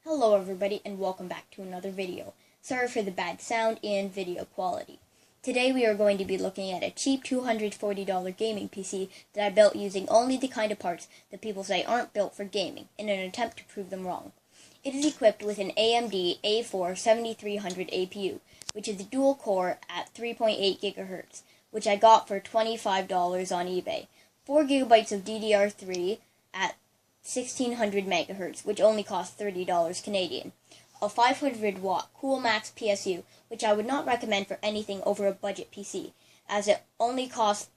Hello everybody and welcome back to another video. Sorry for the bad sound and video quality. Today we are going to be looking at a cheap $240 gaming PC that I built using only the kind of parts that people say aren't built for gaming in an attempt to prove them wrong. It is equipped with an AMD A4 7300 APU, which is a dual core at 3.8 GHz, which I got for $25 on eBay. 4 GB of DDR3 at 1600 MHz, which only costs $30 Canadian. A 500 watt CoolMax PSU, which I would not recommend for anything over a budget PC, as it only costs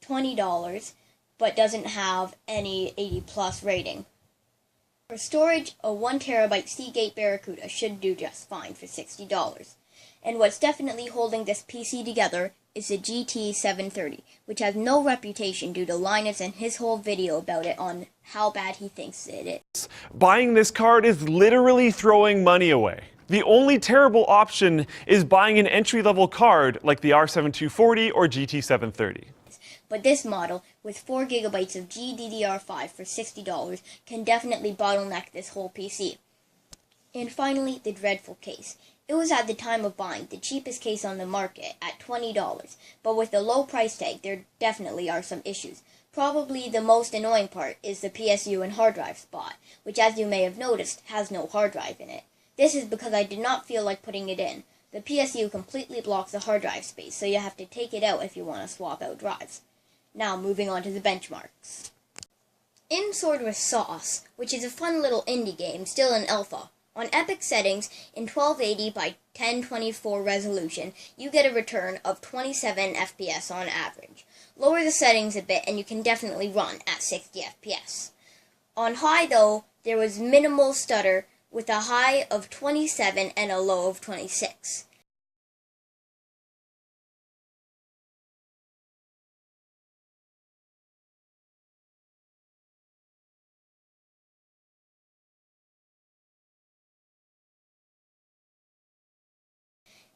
$20 but doesn't have any 80 plus rating. For storage, a 1TB Seagate Barracuda should do just fine for $60. And what's definitely holding this PC together is the GT730, which has no reputation due to Linus and his whole video about it on how bad he thinks it is. Buying this card is literally throwing money away. The only terrible option is buying an entry-level card like the R7240 or GT730. But this model, with 4 GB of GDDR5 for $60, can definitely bottleneck this whole PC. And finally, the dreadful case. It was at the time of buying the cheapest case on the market at $20, but with the low price tag there definitely are some issues. Probably the most annoying part is the PSU and hard drive spot, which as you may have noticed has no hard drive in it. This is because I did not feel like putting it in. The PSU completely blocks the hard drive space, so you have to take it out if you want to swap out drives. Now moving on to the benchmarks. In Sword with Sauce, which is a fun little indie game still in alpha. On Epic settings, in 1280 by 1024 resolution, you get a return of 27 FPS on average. Lower the settings a bit and you can definitely run at 60 FPS. On high though, there was minimal stutter with a high of 27 and a low of 26.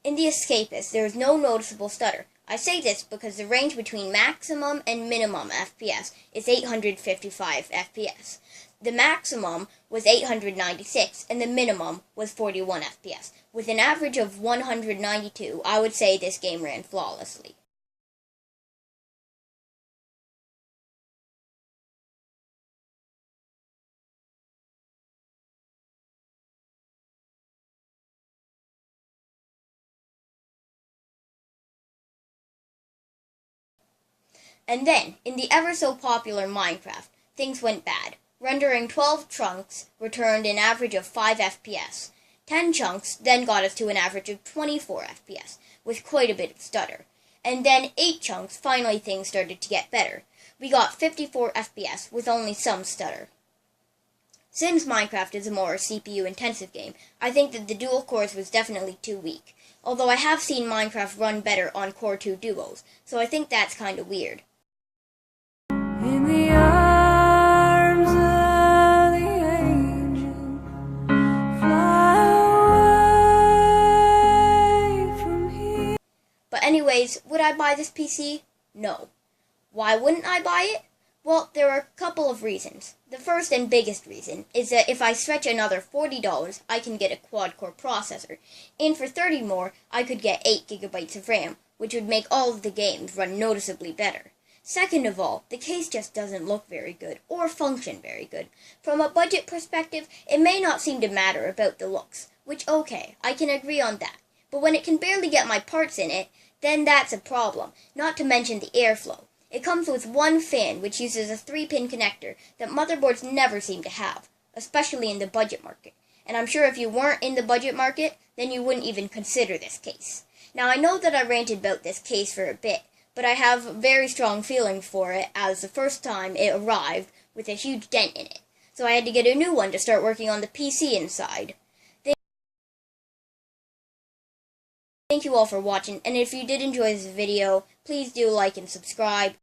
In the Escapist, there is no noticeable stutter. I say this because the range between maximum and minimum FPS is 855 FPS. The maximum was 896 and the minimum was 41 FPS. With an average of 192, I would say this game ran flawlessly. And then, in the ever-so-popular Minecraft, things went bad. Rendering 12 chunks returned an average of 5 FPS. 10 chunks then got us to an average of 24 FPS, with quite a bit of stutter. And then 8 chunks, finally things started to get better. We got 54 FPS with only some stutter. Since Minecraft is a more CPU-intensive game, I think that the dual cores was definitely too weak. Although I have seen Minecraft run better on Core 2 duos, so I think that's kinda weird. In the arms of the angel, fly away from here. But anyways, would I buy this PC? No. Why wouldn't I buy it? Well, there are a couple of reasons. The first and biggest reason is that if I stretch another $40, I can get a quad-core processor. And for $30 more, I could get 8 GB of RAM, which would make all of the games run noticeably better. Second of all, the case just doesn't look very good, or function very good. From a budget perspective, it may not seem to matter about the looks, which okay, I can agree on that. But when it can barely get my parts in it, then that's a problem, not to mention the airflow. It comes with one fan, which uses a 3-pin connector that motherboards never seem to have, especially in the budget market. And I'm sure if you weren't in the budget market, then you wouldn't even consider this case. Now I know that I ranted about this case for a bit, but I have a very strong feeling for it as the first time it arrived with a huge dent in it. So I had to get a new one to start working on the PC inside. Thank you all for watching, and if you did enjoy this video, please do like and subscribe.